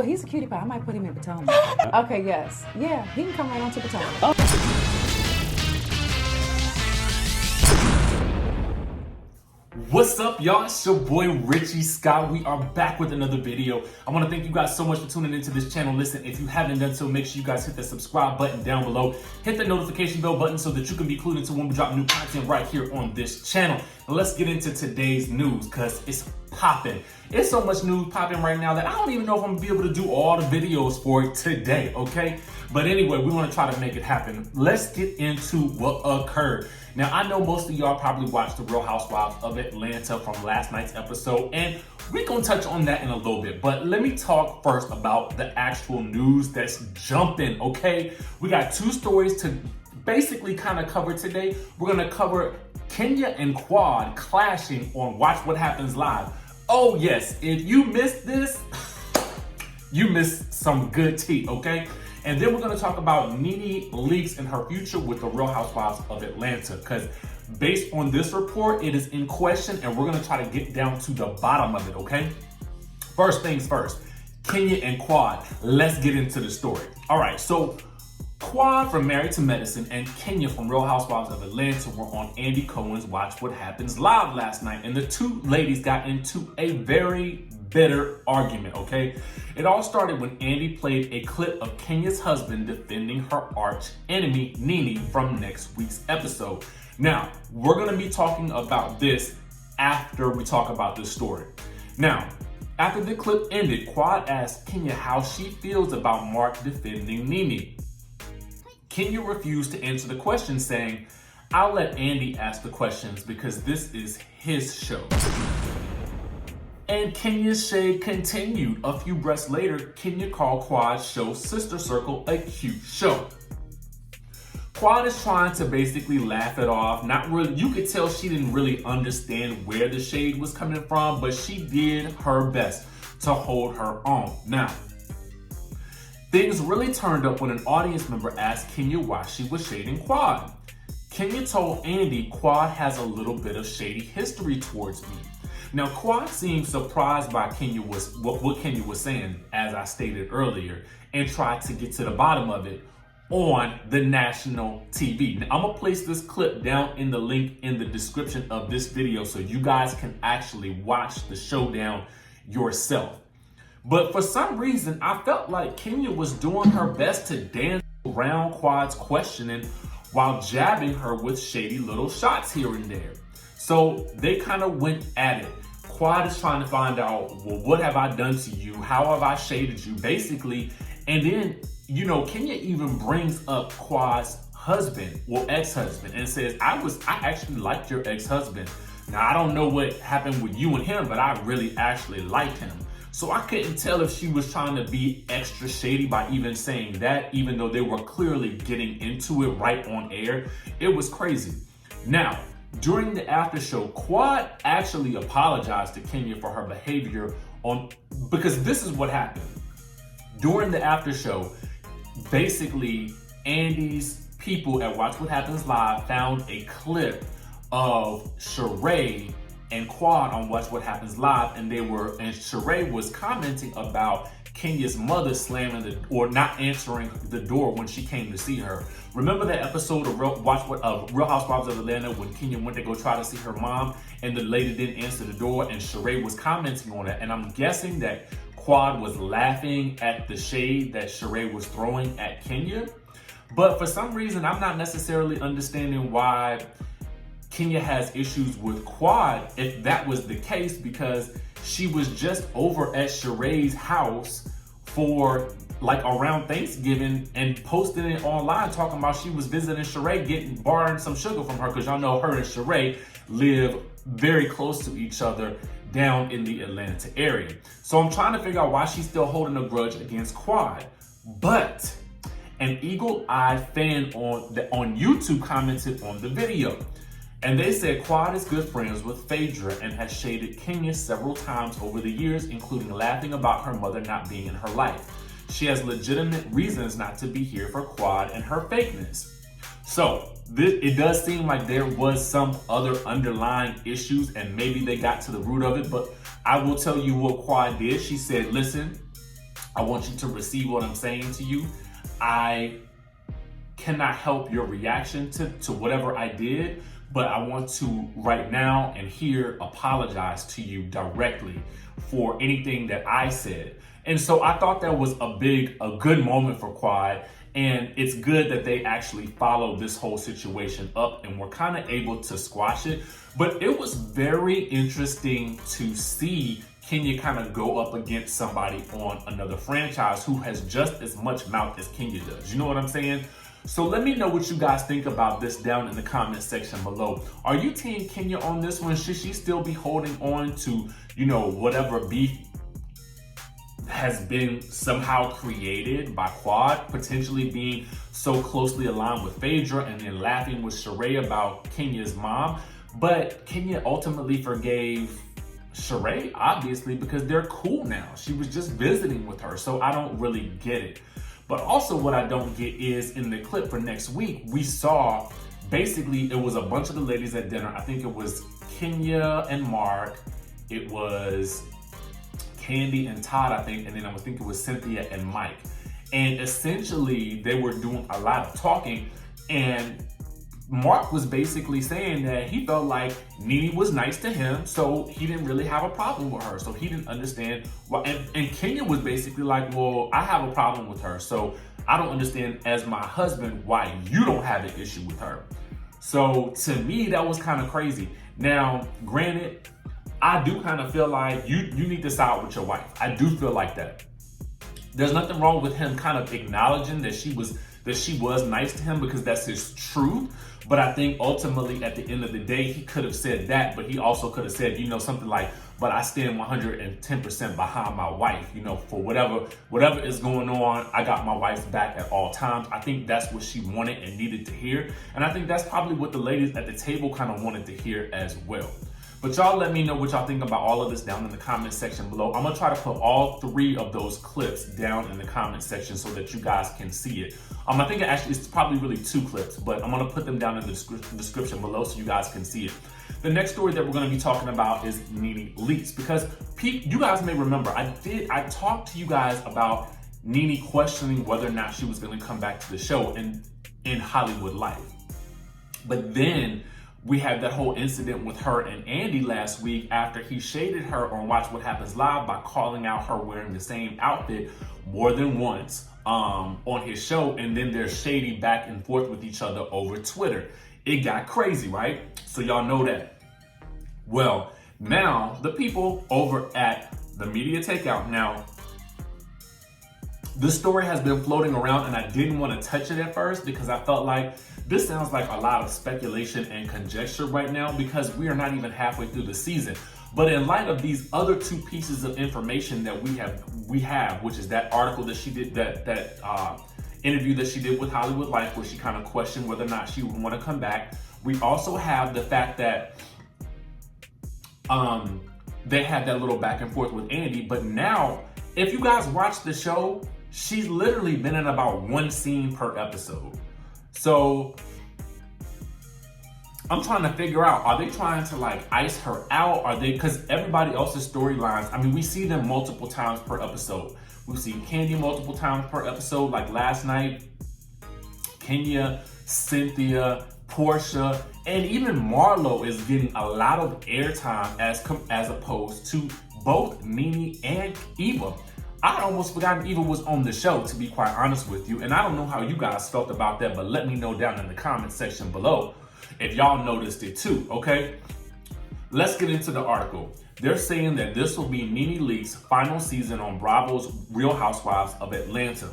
Well, he's a cutie pie. I might put him in Potomac. Okay, yes. Yeah, he can come right on to Potomac. What's up, y'all? It's your boy Richie Scott. We are back with another video. I want to thank you guys so much for tuning into this channel. Listen, if you haven't done so, make sure you guys hit the subscribe button down below. Hit the notification bell button so that you can be clued into when we drop new content right here on this channel. Now let's get into today's news because it's popping. It's so much news popping right now that I don't even know if I'm gonna be able to do all the videos for it today, okay? But anyway, we want to try to make it happen. Let's get into what occurred. Now, I know most of y'all probably watched the Real Housewives of Atlanta from last night's episode, and we're gonna touch on that in a little bit. But let me talk first about the actual news that's jumping, okay? We got two stories to basically kind of cover today. We're gonna cover Kenya and Quad clashing on Watch What Happens Live. Oh yes, if you missed this, you missed some good tea, okay? And then we're gonna talk about NeNe Leakes and her future with the Real Housewives of Atlanta, because based on this report, it is in question and we're gonna try to get down to the bottom of it, okay? First things first, Kenya and Quad, let's get into the story. All right, so Quad from Married to Medicine and Kenya from Real Housewives of Atlanta were on Andy Cohen's Watch What Happens Live last night, and the two ladies got into a very bitter argument, okay? It all started when Andy played a clip of Kenya's husband defending her arch enemy, NeNe, from next week's episode. Now, we're gonna be talking about this after we talk about this story. Now, after the clip ended, Quad asked Kenya how she feels about Mark defending NeNe. Kenya refused to answer the question, saying, "I'll let Andy ask the questions because this is his show." And Kenya's shade continued. A few breaths later, Kenya called Quad's show Sister Circle a cute show. Quad is trying to basically laugh it off. Not really, you could tell she didn't really understand where the shade was coming from, but she did her best to hold her own. Now, things really turned up when an audience member asked Kenya why she was shading Quad. Kenya told Andy Quad has a little bit of shady history towards me. Now, Quad seemed surprised by what Kenya was saying, as I stated earlier, and tried to get to the bottom of it on the national TV. Now, I'm gonna place this clip down in the link in the description of this video so you guys can actually watch the showdown yourself. But for some reason, I felt like Kenya was doing her best to dance around Quad's questioning while jabbing her with shady little shots here and there. So they kind of went at it. Quad is trying to find out, well, what have I done to you? How have I shaded you? Basically, and then, you know, Kenya even brings up Quad's husband, well, ex-husband, and says, I actually liked your ex-husband. Now, I don't know what happened with you and him, but I really actually liked him. So I couldn't tell if she was trying to be extra shady by even saying that, even though they were clearly getting into it right on air. It was crazy. Now, during the after show, Quad actually apologized to Kenya for her behavior because this is what happened. During the after show, basically Andy's people at Watch What Happens Live found a clip of Sheree and Quad on Watch What Happens Live, and Sheree was commenting about Kenya's mother slamming or not answering the door when she came to see her. Remember that episode of Real Housewives of Atlanta when Kenya went to go try to see her mom and the lady didn't answer the door, and Sheree was commenting on it. And I'm guessing that Quad was laughing at the shade that Sheree was throwing at Kenya. But for some reason, I'm not necessarily understanding why Kenya has issues with Quad if that was the case, because she was just over at Sheree's house for like around Thanksgiving and posting it online talking about she was visiting Sheree, borrowing some sugar from her, because y'all know her and Sheree live very close to each other down in the Atlanta area. So I'm trying to figure out why she's still holding a grudge against Quad. But an eagle-eyed fan on YouTube commented on the video. And they said Quad is good friends with Phaedra and has shaded Kenya several times over the years, including laughing about her mother not being in her life. She has legitimate reasons not to be here for Quad and her fakeness. So it does seem like there was some other underlying issues and maybe they got to the root of it, but I will tell you what Quad did. She said, listen, I want you to receive what I'm saying to you. I cannot help your reaction to whatever I did, but I want to right now and here apologize to you directly for anything that I said. And so I thought that was a good moment for Quad. And it's good that they actually followed this whole situation up and were kind of able to squash it. But it was very interesting to see Kenya kind of go up against somebody on another franchise who has just as much mouth as Kenya does. You know what I'm saying? So let me know what you guys think about this down in the comment section below. Are you team Kenya on this one? Should she still be holding on to, you know, whatever beef has been somehow created by Quad, potentially being so closely aligned with Phaedra and then laughing with Sheree about Kenya's mom? But Kenya ultimately forgave Sheree, obviously, because they're cool now. She was just visiting with her, so I don't really get it. But also what I don't get is in the clip for next week, we saw basically it was a bunch of the ladies at dinner. I think it was Kenya and Mark. It was Kandi and Todd, I think, and then I think it was Cynthia and Mike. And essentially they were doing a lot of talking, and Mark was basically saying that he felt like NeNe was nice to him, so he didn't really have a problem with her. So he didn't understand why. And Kenya was basically like, well, I have a problem with her, so I don't understand as my husband why you don't have an issue with her. So to me, that was kind of crazy. Now, granted, I do kind of feel like you need to side with your wife. I do feel like that. There's nothing wrong with him kind of acknowledging that she was nice to him because that's his truth. But I think ultimately at the end of the day, he could have said that, but he also could have said, you know, something like, but I stand 110% behind my wife, you know, for whatever is going on, I got my wife's back at all times. I think that's what she wanted and needed to hear. And I think that's probably what the ladies at the table kind of wanted to hear as well. But y'all let me know what y'all think about all of this down in the comment section below. I'm gonna try to put all 3 of those clips down in the comment section so that you guys can see it. I think it's probably really 2 clips, but I'm gonna put them down in the description below so you guys can see it. The next story that we're gonna be talking about is NeNe Leakes, because you guys may remember, I talked to you guys about NeNe questioning whether or not she was gonna come back to the show in Hollywood Life. But then we had that whole incident with her and Andy last week after he shaded her on Watch What Happens Live by calling out her wearing the same outfit more than once on his show, and then they're shady back and forth with each other over Twitter. It got crazy, right? So y'all know that. Well, now the people over at the Media Takeout, now this story has been floating around and I didn't want to touch it at first because I felt like this sounds like a lot of speculation and conjecture right now because we are not even halfway through the season. But in light of these other 2 pieces of information that we have, which is that article that she did, that interview that she did with Hollywood Life, where she kind of questioned whether or not she would want to come back. We also have the fact that they had that little back and forth with Andy. But now, if you guys watch the show, she's literally been in about 1 scene per episode. So I'm trying to figure out, are they trying to like ice her out? Are they, because everybody else's storylines, I mean, we see them multiple times per episode. We've seen Kandi multiple times per episode, like last night, Kenya, Cynthia, Porsha, and even Marlo is getting a lot of airtime as opposed to both NeNe and Eva. I had almost forgotten Eva was on the show, to be quite honest with you. And I don't know how you guys felt about that, but let me know down in the comment section below if y'all noticed it too, okay? Let's get into the article. They're saying that this will be NeNe Leakes' final season on Bravo's Real Housewives of Atlanta.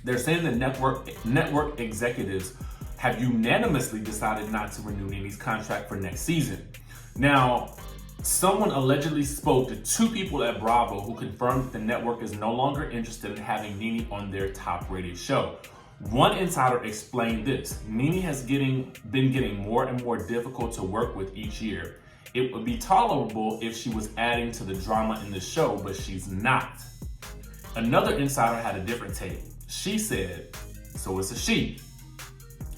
They're saying that network executives have unanimously decided not to renew NeNe's contract for next season. Now, someone allegedly spoke to 2 people at Bravo who confirmed that the network is no longer interested in having NeNe on their top-rated show. One insider explained this: NeNe has been getting more and more difficult to work with each year. It would be tolerable if she was adding to the drama in the show, but she's not. Another insider had a different take. She said, so it's a she,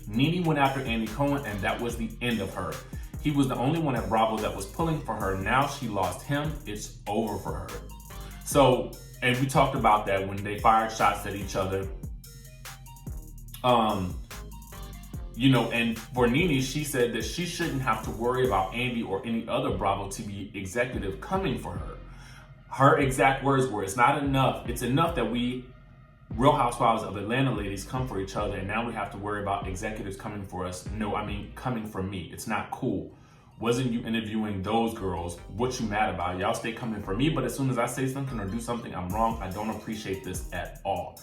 NeNe went after Andy Cohen and that was the end of her. He was the only one at Bravo that was pulling for her. Now she lost him. It's over for her. So And we talked about that when they fired shots at each other. You know, and for NeNe, she said that she shouldn't have to worry about Andy or any other Bravo TV executive coming for her. Her exact words were, it's not enough. It's enough that we Real Housewives of Atlanta ladies come for each other, and now we have to worry about executives coming for us. No, I mean, coming for me. It's not cool. Wasn't you interviewing those girls? What you mad about? Y'all stay coming for me, but as soon as I say something or do something I'm wrong, I don't appreciate this at all.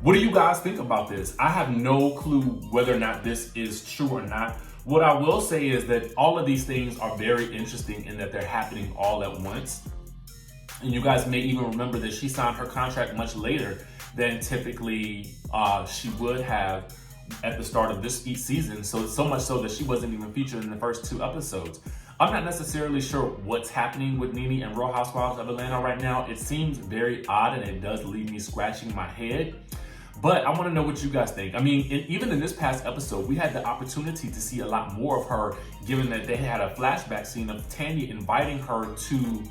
What do you guys think about this? I have no clue whether or not this is true or not. What I will say is that all of these things are very interesting in that they're happening all at once. And you guys may even remember that she signed her contract much later than typically she would have at the start of this season. So much so that she wasn't even featured in the first 2 episodes. I'm not necessarily sure what's happening with NeNe and Real Housewives of Atlanta right now. It seems very odd, and it does leave me scratching my head. But I want to know what you guys think. I mean, even in this past episode, we had the opportunity to see a lot more of her, given that they had a flashback scene of Tanya inviting her to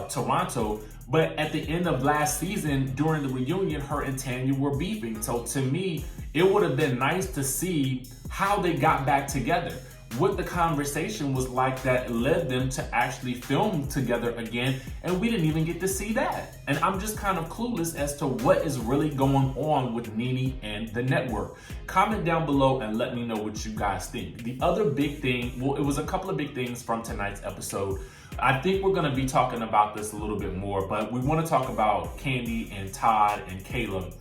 Toronto. But at the end of last season, during the reunion, her and Tanya were beefing. So to me, it would have been nice to see how they got back together, what the conversation was like that led them to actually film together again, and we didn't even get to see that. And I'm just kind of clueless as to what is really going on with NeNe and the network. Comment down below and let me know what you guys think. The other big thing, well, it was a couple of big things from tonight's episode. I think we're going to be talking about this a little bit more, but we want to talk about Kandi and Todd and Caleb.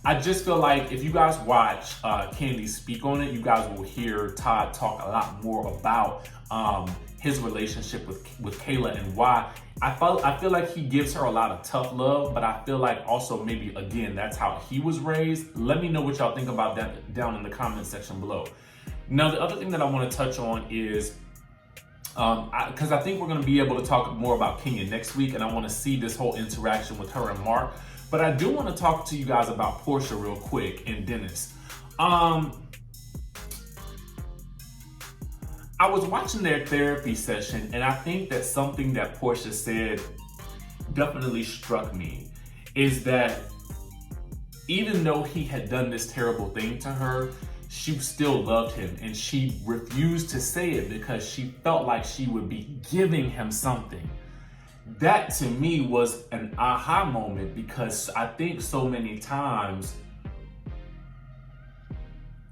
I just feel like if you guys watch Kandi speak on it, you guys will hear Todd talk a lot more about his relationship with Kayla and why. I feel like he gives her a lot of tough love, but I feel like also maybe, again, that's how he was raised. Let me know what y'all think about that down in the comment section below. Now, the other thing that I want to touch on is, because I think we're going to be able to talk more about Kenya next week, and I want to see this whole interaction with her and Mark. But I do want to talk to you guys about Porsha real quick and Dennis. I was watching their therapy session, and I think that something that Porsha said definitely struck me, is that even though he had done this terrible thing to her, she still loved him, and she refused to say it because she felt like she would be giving him something. That to me was an aha moment, because I think so many times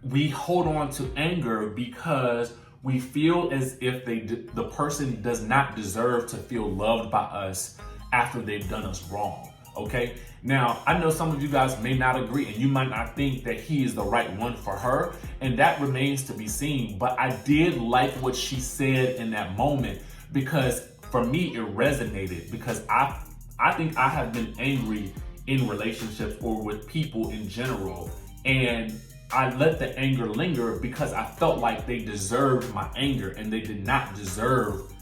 we hold on to anger because we feel as if the person does not deserve to feel loved by us after they've done us wrong. Okay, now I know some of you guys may not agree, and you might not think that he is the right one for her, and that remains to be seen. But I did like what she said in that moment, because for me, it resonated, because I think I have been angry in relationships or with people in general, and I let the anger linger because I felt like they deserved my anger and they did not deserve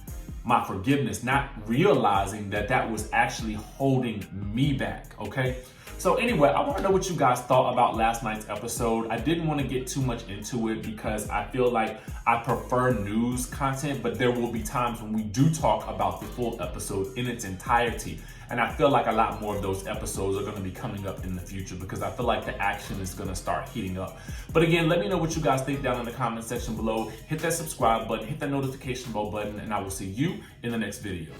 my forgiveness, not realizing that that was actually holding me back, okay? So anyway, I want to know what you guys thought about last night's episode. I didn't want to get too much into it because I feel like I prefer news content, but there will be times when we do talk about the full episode in its entirety. And I feel like a lot more of those episodes are going to be coming up in the future because I feel like the action is going to start heating up. But again, let me know what you guys think down in the comment section below. Hit that subscribe button, hit that notification bell button, and I will see you in the next video.